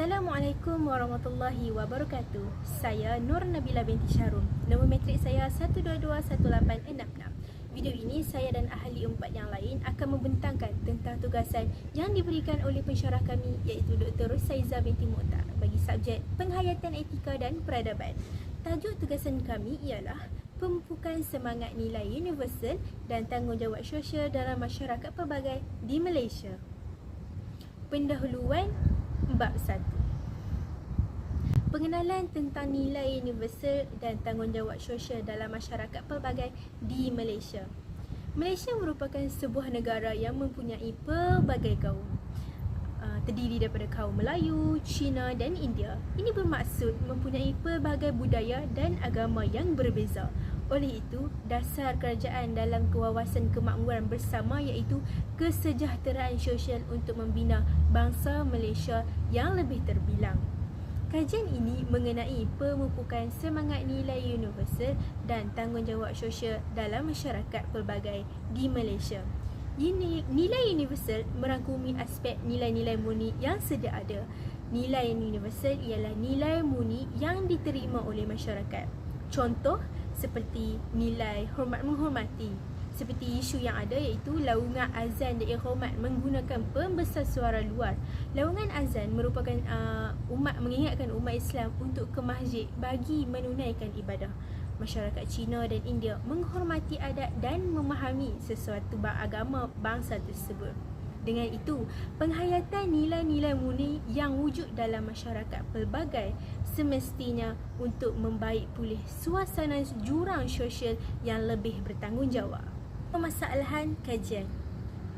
Assalamualaikum warahmatullahi wabarakatuh. Saya Nur Nabila binti Syarum. Nombor matrik saya 1221866. Video ini saya dan ahli umpat yang lain akan membentangkan tentang tugasan yang diberikan oleh pensyarah kami iaitu Dr. Rusaiza binti Mukhtar bagi subjek penghayatan etika dan peradaban. Tajuk tugasan kami ialah pemupukan semangat nilai universal dan tanggungjawab sosial dalam masyarakat pelbagai di Malaysia. Pendahuluan Bab 1. Pengenalan tentang nilai universal dan tanggungjawab sosial dalam masyarakat pelbagai di Malaysia. Malaysia merupakan sebuah negara yang mempunyai pelbagai kaum. Terdiri daripada kaum Melayu, Cina dan India. Ini bermaksud mempunyai pelbagai budaya dan agama yang berbeza. Oleh itu, dasar kerajaan dalam kewawasan kemakmuran bersama iaitu kesejahteraan sosial untuk membina bangsa Malaysia yang lebih terbilang. Kajian ini mengenai pemupukan semangat nilai universal dan tanggungjawab sosial dalam masyarakat pelbagai di Malaysia. Nilai universal merangkumi aspek nilai-nilai murni yang sedia ada. Nilai universal ialah nilai murni yang diterima oleh masyarakat. Contoh seperti nilai hormat menghormati. Seperti isu yang ada iaitu laungan azan dan iqamat menggunakan pembesar suara luar. Laungan azan merupakan mengingatkan umat Islam untuk ke masjid bagi menunaikan ibadah. Masyarakat Cina dan India menghormati adat dan memahami sesuatu agama bangsa tersebut. Dengan itu, penghayatan nilai-nilai murni yang wujud dalam masyarakat pelbagai semestinya untuk membaik pulih suasana jurang sosial yang lebih bertanggungjawab. Permasalahan kajian.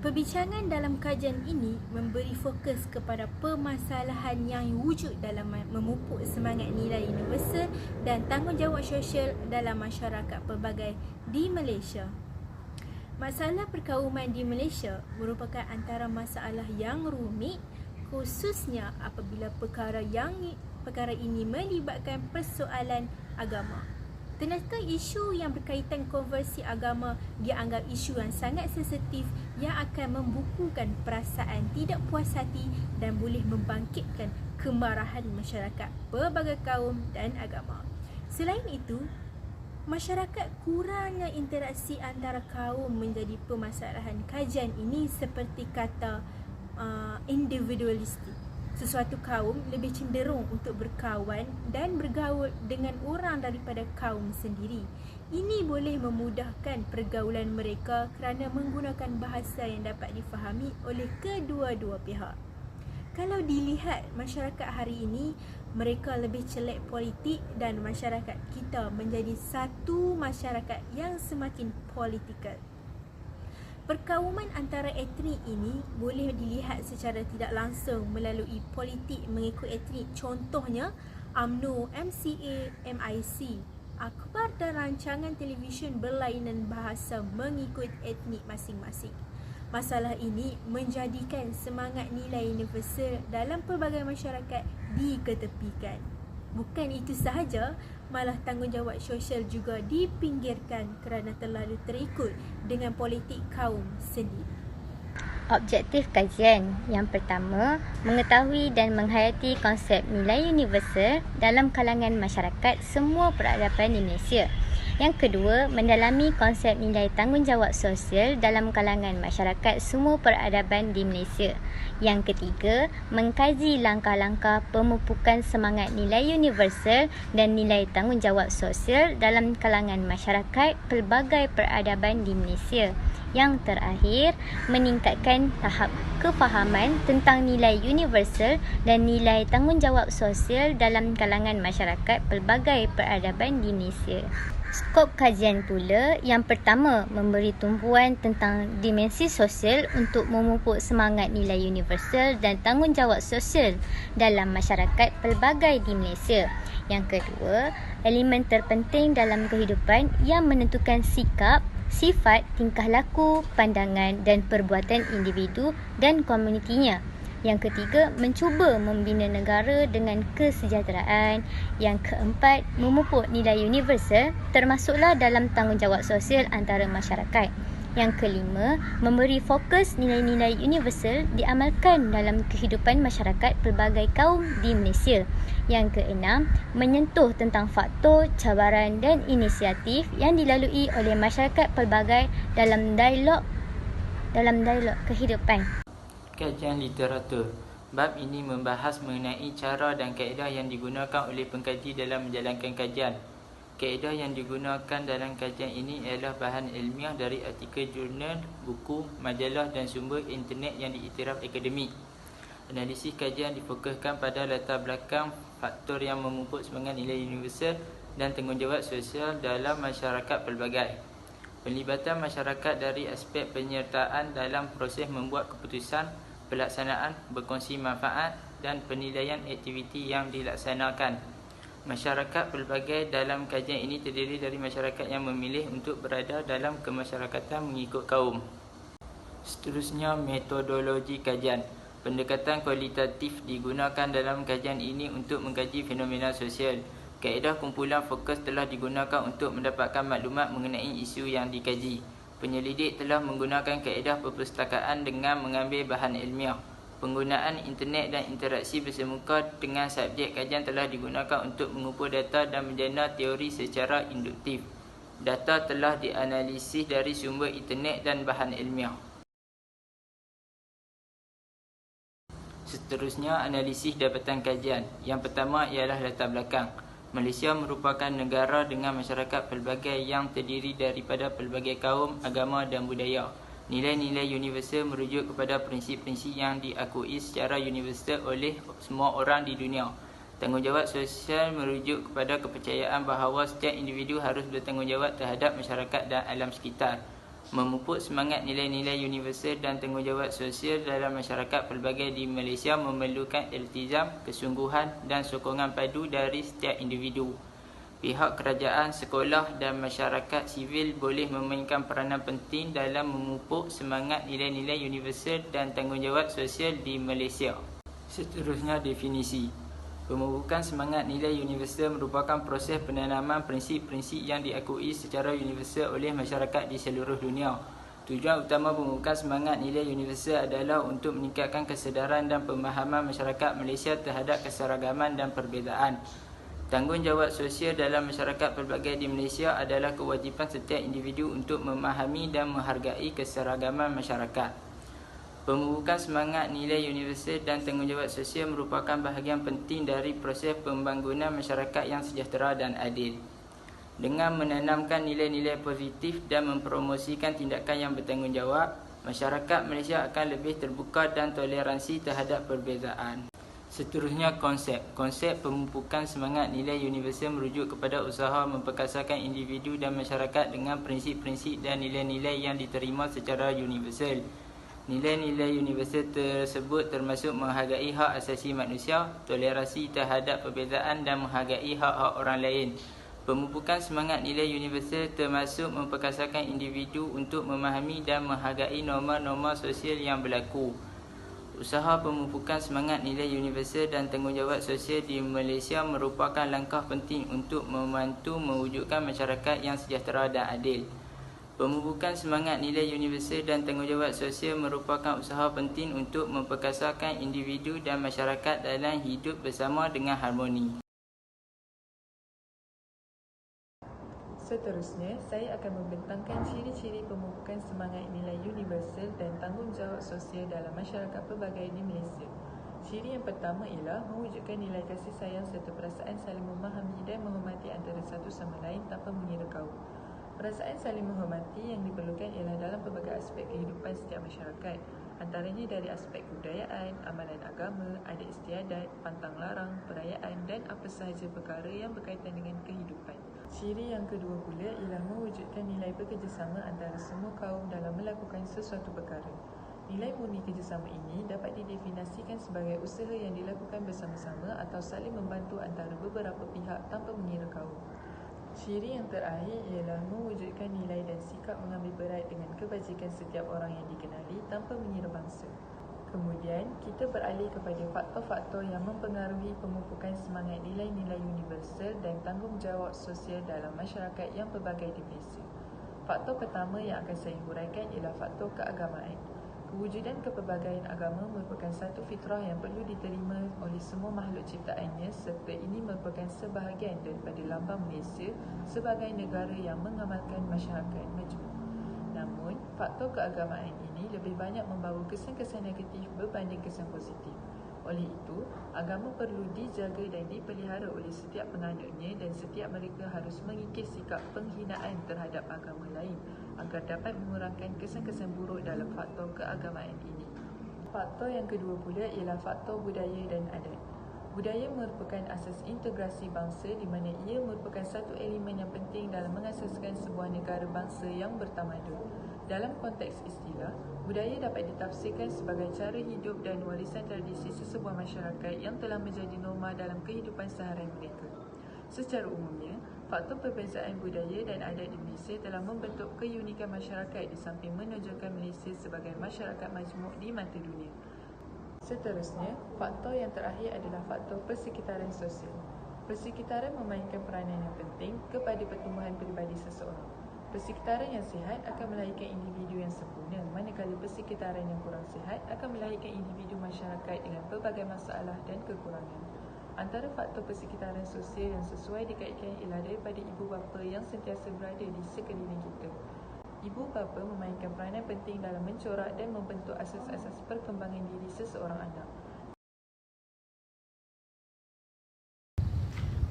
Perbincangan dalam kajian ini memberi fokus kepada permasalahan yang wujud dalam memupuk semangat nilai universal dan tanggungjawab sosial dalam masyarakat pelbagai di Malaysia. Masalah perkauman di Malaysia merupakan antara masalah yang rumit, khususnya apabila perkara ini melibatkan persoalan agama. Ternyata isu yang berkaitan konversi agama dianggap isu yang sangat sensitif yang akan membukukan perasaan tidak puas hati dan boleh membangkitkan kemarahan masyarakat pelbagai kaum dan agama. Selain itu, masyarakat kurangnya interaksi antara kaum menjadi permasalahan kajian ini seperti kata individualistik. Sesuatu kaum lebih cenderung untuk berkawan dan bergaul dengan orang daripada kaum sendiri. Ini boleh memudahkan pergaulan mereka kerana menggunakan bahasa yang dapat difahami oleh kedua-dua pihak. Kalau dilihat masyarakat hari ini, mereka lebih celak politik dan masyarakat kita menjadi satu masyarakat yang semakin politikal. Perkauman antara etnik ini boleh dilihat secara tidak langsung melalui politik mengikut etnik. Contohnya UMNO, MCA, MIC, akhbar dan rancangan televisyen berlainan bahasa mengikut etnik masing-masing. Masalah ini menjadikan semangat nilai universal dalam pelbagai masyarakat diketepikan. Bukan itu sahaja, malah tanggungjawab sosial juga dipinggirkan kerana terlalu terikut dengan politik kaum sendiri. Objektif kajian. Yang pertama, mengetahui dan menghayati konsep nilai universal dalam kalangan masyarakat semua peradaban di Malaysia. Yang kedua, mendalami konsep nilai tanggungjawab sosial dalam kalangan masyarakat semua peradaban di Malaysia. Yang ketiga, mengkaji langkah-langkah pemupukan semangat nilai universal dan nilai tanggungjawab sosial dalam kalangan masyarakat pelbagai peradaban di Malaysia. Yang terakhir, meningkatkan tahap kefahaman tentang nilai universal dan nilai tanggungjawab sosial dalam kalangan masyarakat pelbagai peradaban di Malaysia. Skop kajian pula, yang pertama, memberi tumpuan tentang dimensi sosial untuk memupuk semangat nilai universal dan tanggungjawab sosial dalam masyarakat pelbagai di Malaysia. Yang kedua, elemen terpenting dalam kehidupan yang menentukan sikap, sifat, tingkah laku, pandangan dan perbuatan individu dan komunitinya. Yang ketiga, mencuba membina negara dengan kesejahteraan. Yang keempat, memupuk nilai universal termasuklah dalam tanggungjawab sosial antara masyarakat. Yang kelima, memberi fokus nilai-nilai universal diamalkan dalam kehidupan masyarakat pelbagai kaum di Malaysia. Yang keenam, menyentuh tentang faktor, cabaran dan inisiatif yang dilalui oleh masyarakat pelbagai dalam dialog kehidupan. Kajian literatur. Bab ini membahas mengenai cara dan kaedah yang digunakan oleh pengkaji dalam menjalankan kajian. Kaedah yang digunakan dalam kajian ini ialah bahan ilmiah dari artikel jurnal, buku, majalah dan sumber internet yang diiktiraf akademik. Analisis kajian difokuskan pada latar belakang, faktor yang memupuk semangat nilai universal dan tanggungjawab sosial dalam masyarakat pelbagai. Pelibatan masyarakat dari aspek penyertaan dalam proses membuat keputusan, pelaksanaan, berkongsi manfaat dan penilaian aktiviti yang dilaksanakan. Masyarakat pelbagai dalam kajian ini terdiri dari masyarakat yang memilih untuk berada dalam kemasyarakatan mengikut kaum. Seterusnya, metodologi kajian. Pendekatan kualitatif digunakan dalam kajian ini untuk mengkaji fenomena sosial. Kaedah kumpulan fokus telah digunakan untuk mendapatkan maklumat mengenai isu yang dikaji. Penyelidik telah menggunakan kaedah perpustakaan dengan mengambil bahan ilmiah. Penggunaan internet dan interaksi bersemuka dengan subjek kajian telah digunakan untuk mengumpul data dan menjana teori secara induktif. Data telah dianalisis dari sumber internet dan bahan ilmiah. Seterusnya, analisis dapatan kajian. Yang pertama ialah latar belakang. Malaysia merupakan negara dengan masyarakat pelbagai yang terdiri daripada pelbagai kaum, agama dan budaya. Nilai-nilai universal merujuk kepada prinsip-prinsip yang diakui secara universal oleh semua orang di dunia. Tanggungjawab sosial merujuk kepada kepercayaan bahawa setiap individu harus bertanggungjawab terhadap masyarakat dan alam sekitar. Memupuk semangat nilai-nilai universal dan tanggungjawab sosial dalam masyarakat pelbagai di Malaysia memerlukan iltizam, kesungguhan dan sokongan padu dari setiap individu. Pihak kerajaan, sekolah dan masyarakat sivil boleh memainkan peranan penting dalam memupuk semangat nilai-nilai universal dan tanggungjawab sosial di Malaysia. Seterusnya, definisi. Pemupukan semangat nilai universal merupakan proses penanaman prinsip-prinsip yang diakui secara universal oleh masyarakat di seluruh dunia. Tujuan utama pemupukan semangat nilai universal adalah untuk meningkatkan kesedaran dan pemahaman masyarakat Malaysia terhadap keseragaman dan perbezaan. Tanggungjawab sosial dalam masyarakat pelbagai di Malaysia adalah kewajipan setiap individu untuk memahami dan menghargai keseragaman masyarakat. Pemupukan semangat nilai universal dan tanggungjawab sosial merupakan bahagian penting dari proses pembangunan masyarakat yang sejahtera dan adil. Dengan menanamkan nilai-nilai positif dan mempromosikan tindakan yang bertanggungjawab, masyarakat Malaysia akan lebih terbuka dan toleransi terhadap perbezaan. Seterusnya, konsep. Konsep pemupukan semangat nilai universal merujuk kepada usaha memperkasakan individu dan masyarakat dengan prinsip-prinsip dan nilai-nilai yang diterima secara universal. Nilai-nilai universal tersebut termasuk menghargai hak asasi manusia, toleransi terhadap perbezaan dan menghargai hak-hak orang lain. Pemupukan semangat nilai universal termasuk memperkasakan individu untuk memahami dan menghargai norma-norma sosial yang berlaku. Usaha pemupukan semangat nilai universal dan tanggungjawab sosial di Malaysia merupakan langkah penting untuk membantu mewujudkan masyarakat yang sejahtera dan adil. Pemupukan semangat nilai universal dan tanggungjawab sosial merupakan usaha penting untuk memperkasakan individu dan masyarakat dalam hidup bersama dengan harmoni. Seterusnya, saya akan membentangkan ciri-ciri pemupukan semangat nilai universal dan tanggungjawab sosial dalam masyarakat pelbagai di Malaysia. Ciri yang pertama ialah mewujudkan nilai kasih sayang serta perasaan saling memahami dan menghormati antara satu sama lain tanpa mengira kaum. Perasaan saling menghormati yang diperlukan ialah dalam pelbagai aspek kehidupan setiap masyarakat, antaranya dari aspek kebudayaan, amalan agama, adat istiadat, pantang larang, perayaan dan apa sahaja perkara yang berkaitan dengan kehidupan. Ciri yang kedua pula ialah mewujudkan nilai bekerjasama antara semua kaum dalam melakukan sesuatu perkara. Nilai murni kerjasama ini dapat didefinisikan sebagai usaha yang dilakukan bersama-sama atau saling membantu antara beberapa pihak tanpa mengira kaum. Ciri yang terakhir ialah mewujudkan nilai dan sikap mengambil berat dengan kebajikan setiap orang yang dikenali tanpa mengira bangsa. Kemudian, kita beralih kepada faktor-faktor yang mempengaruhi pemupukan semangat nilai-nilai universal dan tanggungjawab sosial dalam masyarakat yang pelbagai di Malaysia. Faktor pertama yang akan saya huraikan ialah faktor keagamaan. Kewujudan kepelbagaian agama merupakan satu fitrah yang perlu diterima oleh semua makhluk ciptaannya serta ini merupakan sebahagian daripada lambang Malaysia sebagai negara yang mengamalkan masyarakat majmuk. Namun, faktor keagamaan ini lebih banyak membawa kesan-kesan negatif berbanding kesan positif. Oleh itu, agama perlu dijaga dan dipelihara oleh setiap penganutnya dan setiap mereka harus mengikis sikap penghinaan terhadap agama lain agar dapat mengurangkan kesan-kesan buruk dalam faktor keagamaan ini. Faktor yang kedua pula ialah faktor budaya dan adat. Budaya merupakan asas integrasi bangsa di mana ia merupakan satu elemen yang penting dalam mengasaskan sebuah negara bangsa yang bertamadun. Dalam konteks istilah, budaya dapat ditafsirkan sebagai cara hidup dan warisan tradisi sesebuah masyarakat yang telah menjadi norma dalam kehidupan seharian mereka. Secara umumnya, faktor perbezaan budaya dan adat di Malaysia telah membentuk keunikan masyarakat di samping menonjolkan Malaysia sebagai masyarakat majmuk di mata dunia. Seterusnya, faktor yang terakhir adalah faktor persekitaran sosial. Persekitaran memainkan peranan yang penting kepada pertumbuhan peribadi seseorang. Persekitaran yang sihat akan melahirkan individu yang sempurna, manakala persekitaran yang kurang sihat akan melahirkan individu masyarakat dengan pelbagai masalah dan kekurangan. Antara faktor persekitaran sosial yang sesuai dikaitkan ialah daripada ibu bapa yang sentiasa berada di sekeliling kita. Ibu bapa memainkan peranan penting dalam mencorak dan membentuk asas-asas perkembangan diri seseorang anak.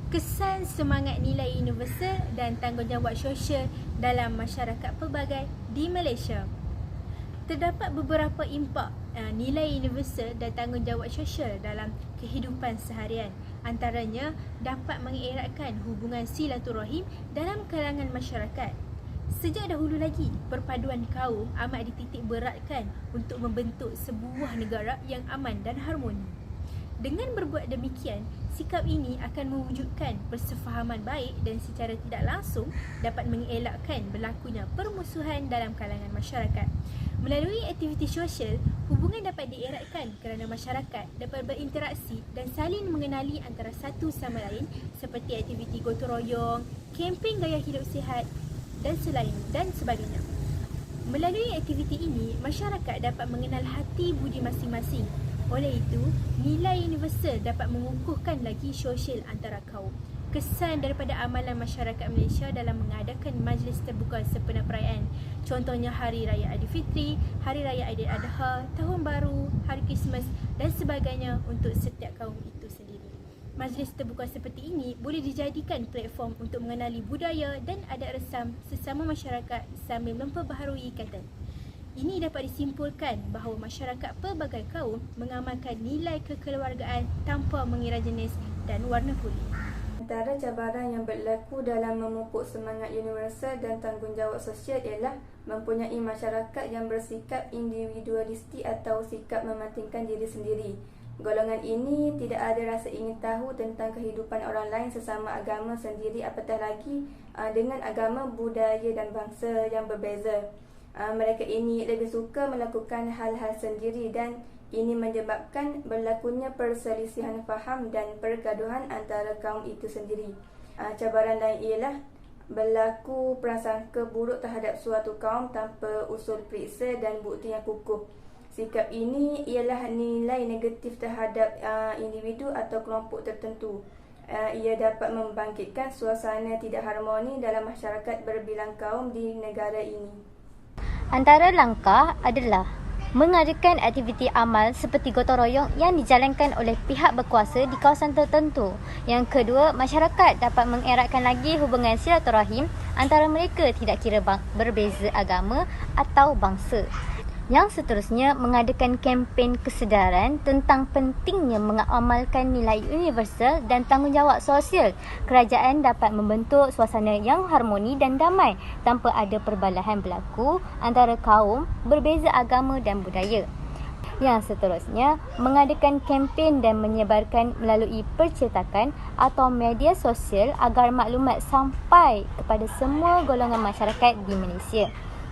Kesan semangat nilai universal dan tanggungjawab sosial dalam masyarakat pelbagai di Malaysia. Terdapat beberapa impak nilai universal dan tanggungjawab sosial dalam kehidupan seharian. Antaranya dapat mengeratkan hubungan silaturahim dalam kalangan masyarakat. Sejak dahulu lagi, perpaduan kaum amat dititik beratkan untuk membentuk sebuah negara yang aman dan harmoni. Dengan berbuat demikian, sikap ini akan mewujudkan persefahaman baik dan secara tidak langsung dapat mengelakkan berlakunya permusuhan dalam kalangan masyarakat. Melalui aktiviti sosial, hubungan dapat dieratkan kerana masyarakat dapat berinteraksi dan saling mengenali antara satu sama lain seperti aktiviti gotong royong, kempen gaya hidup sihat dan sebagainya. Melalui aktiviti ini, masyarakat dapat mengenal hati budi masing-masing. Oleh itu, nilai universal dapat mengukuhkan lagi sosial antara kaum. Kesan daripada amalan masyarakat Malaysia dalam mengadakan majlis terbuka sempena perayaan, contohnya Hari Raya Aidilfitri, Hari Raya Aidiladha, Tahun Baru, Hari Krismas dan sebagainya untuk setiap kaum itu sendiri. Majlis terbuka seperti ini boleh dijadikan platform untuk mengenali budaya dan adat resam sesama masyarakat sambil memperbaharui ikatan. Ini dapat disimpulkan bahawa masyarakat pelbagai kaum mengamalkan nilai kekeluargaan tanpa mengira jenis dan warna kulit. Antara cabaran yang berlaku dalam memupuk semangat universal dan tanggungjawab sosial ialah mempunyai masyarakat yang bersikap individualistik atau sikap mementingkan diri sendiri. Golongan ini tidak ada rasa ingin tahu tentang kehidupan orang lain sesama agama sendiri, apatah lagi dengan agama, budaya dan bangsa yang berbeza. Mereka ini lebih suka melakukan hal-hal sendiri dan ini menyebabkan berlakunya perselisihan faham dan pergaduhan antara kaum itu sendiri. Cabaran lain ialah berlaku prasangka buruk terhadap suatu kaum tanpa usul periksa dan bukti yang kukuh. Sikap ini ialah nilai negatif terhadap individu atau kelompok tertentu. Ia dapat membangkitkan suasana tidak harmoni dalam masyarakat berbilang kaum di negara ini. Antara langkah adalah mengadakan aktiviti amal seperti gotong royong yang dijalankan oleh pihak berkuasa di kawasan tertentu. Yang kedua, masyarakat dapat mengeratkan lagi hubungan silaturahim antara mereka tidak kira berbeza agama atau bangsa. Yang seterusnya, mengadakan kempen kesedaran tentang pentingnya mengamalkan nilai universal dan tanggungjawab sosial. Kerajaan dapat membentuk suasana yang harmoni dan damai tanpa ada perbalahan berlaku antara kaum berbeza agama dan budaya. Yang seterusnya, mengadakan kempen dan menyebarkan melalui percetakan atau media sosial agar maklumat sampai kepada semua golongan masyarakat di Malaysia.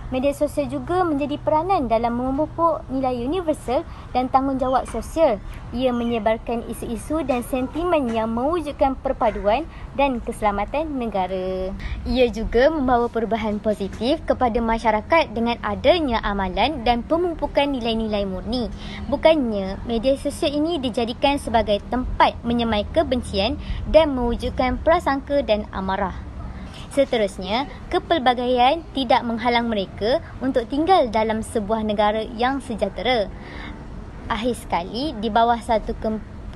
Media sosial juga menjadi peranan dalam memupuk nilai universal dan tanggungjawab sosial. Ia menyebarkan isu-isu dan sentimen yang mewujudkan perpaduan dan keselamatan negara. Ia juga membawa perubahan positif kepada masyarakat dengan adanya amalan dan pemumpukan nilai-nilai murni. Bukannya media sosial ini dijadikan sebagai tempat menyemai kebencian dan mewujudkan prasangka dan amarah. Seterusnya, kepelbagaian tidak menghalang mereka untuk tinggal dalam sebuah negara yang sejahtera. Akhir sekali, di bawah satu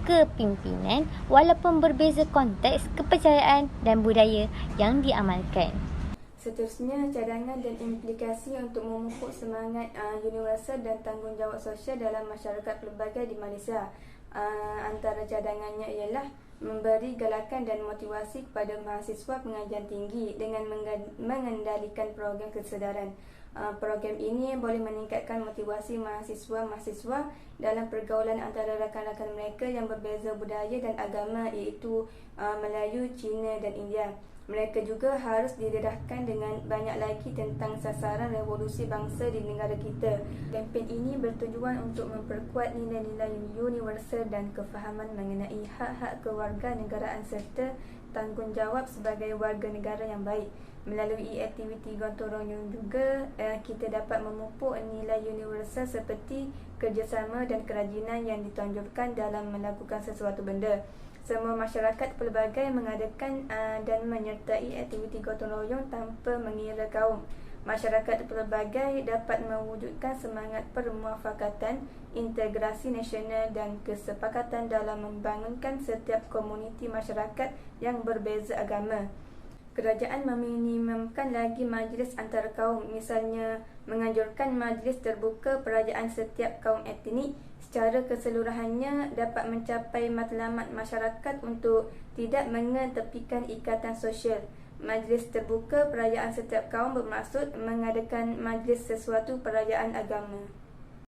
kepimpinan walaupun berbeza konteks, kepercayaan dan budaya yang diamalkan. Seterusnya, cadangan dan implikasi untuk memupuk semangat universal dan tanggungjawab sosial dalam masyarakat pelbagai di Malaysia. Antara cadangannya ialah memberi galakan dan motivasi kepada mahasiswa pengajian tinggi dengan mengendalikan program kesedaran. Program ini boleh meningkatkan motivasi mahasiswa-mahasiswa dalam pergaulan antara rakan-rakan mereka yang berbeza budaya dan agama, iaitu Melayu, Cina dan India. Mereka juga harus didedahkan dengan banyak lagi tentang sasaran revolusi bangsa di negara kita. Kempen ini bertujuan untuk memperkuat nilai-nilai universal dan kefahaman mengenai hak-hak kewarganegaraan serta tanggungjawab sebagai warga negara yang baik. Melalui aktiviti gotong royong juga, kita dapat memupuk nilai universal seperti kerjasama dan kerajinan yang ditonjolkan dalam melakukan sesuatu benda. Semua masyarakat pelbagai mengadakan dan menyertai aktiviti gotong royong tanpa mengira kaum. Masyarakat pelbagai dapat mewujudkan semangat permuafakatan, integrasi nasional dan kesepakatan dalam membangunkan setiap komuniti masyarakat yang berbeza agama. Kerajaan meminimumkan lagi majlis antar kaum, misalnya menganjurkan majlis terbuka perayaan setiap kaum etnik. Secara keseluruhannya dapat mencapai matlamat masyarakat untuk tidak mengetepikan ikatan sosial. Majlis terbuka perayaan setiap kaum bermaksud mengadakan majlis sesuatu perayaan agama.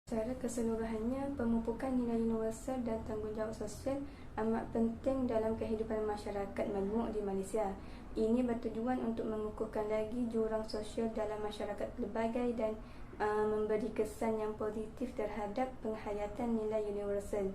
Secara keseluruhannya, pemupukan nilai universal dan tanggungjawab sosial amat penting dalam kehidupan masyarakat majmuk di Malaysia. Ini bertujuan untuk mengukuhkan lagi jurang sosial dalam masyarakat pelbagai dan memberi kesan yang positif terhadap penghayatan nilai universal.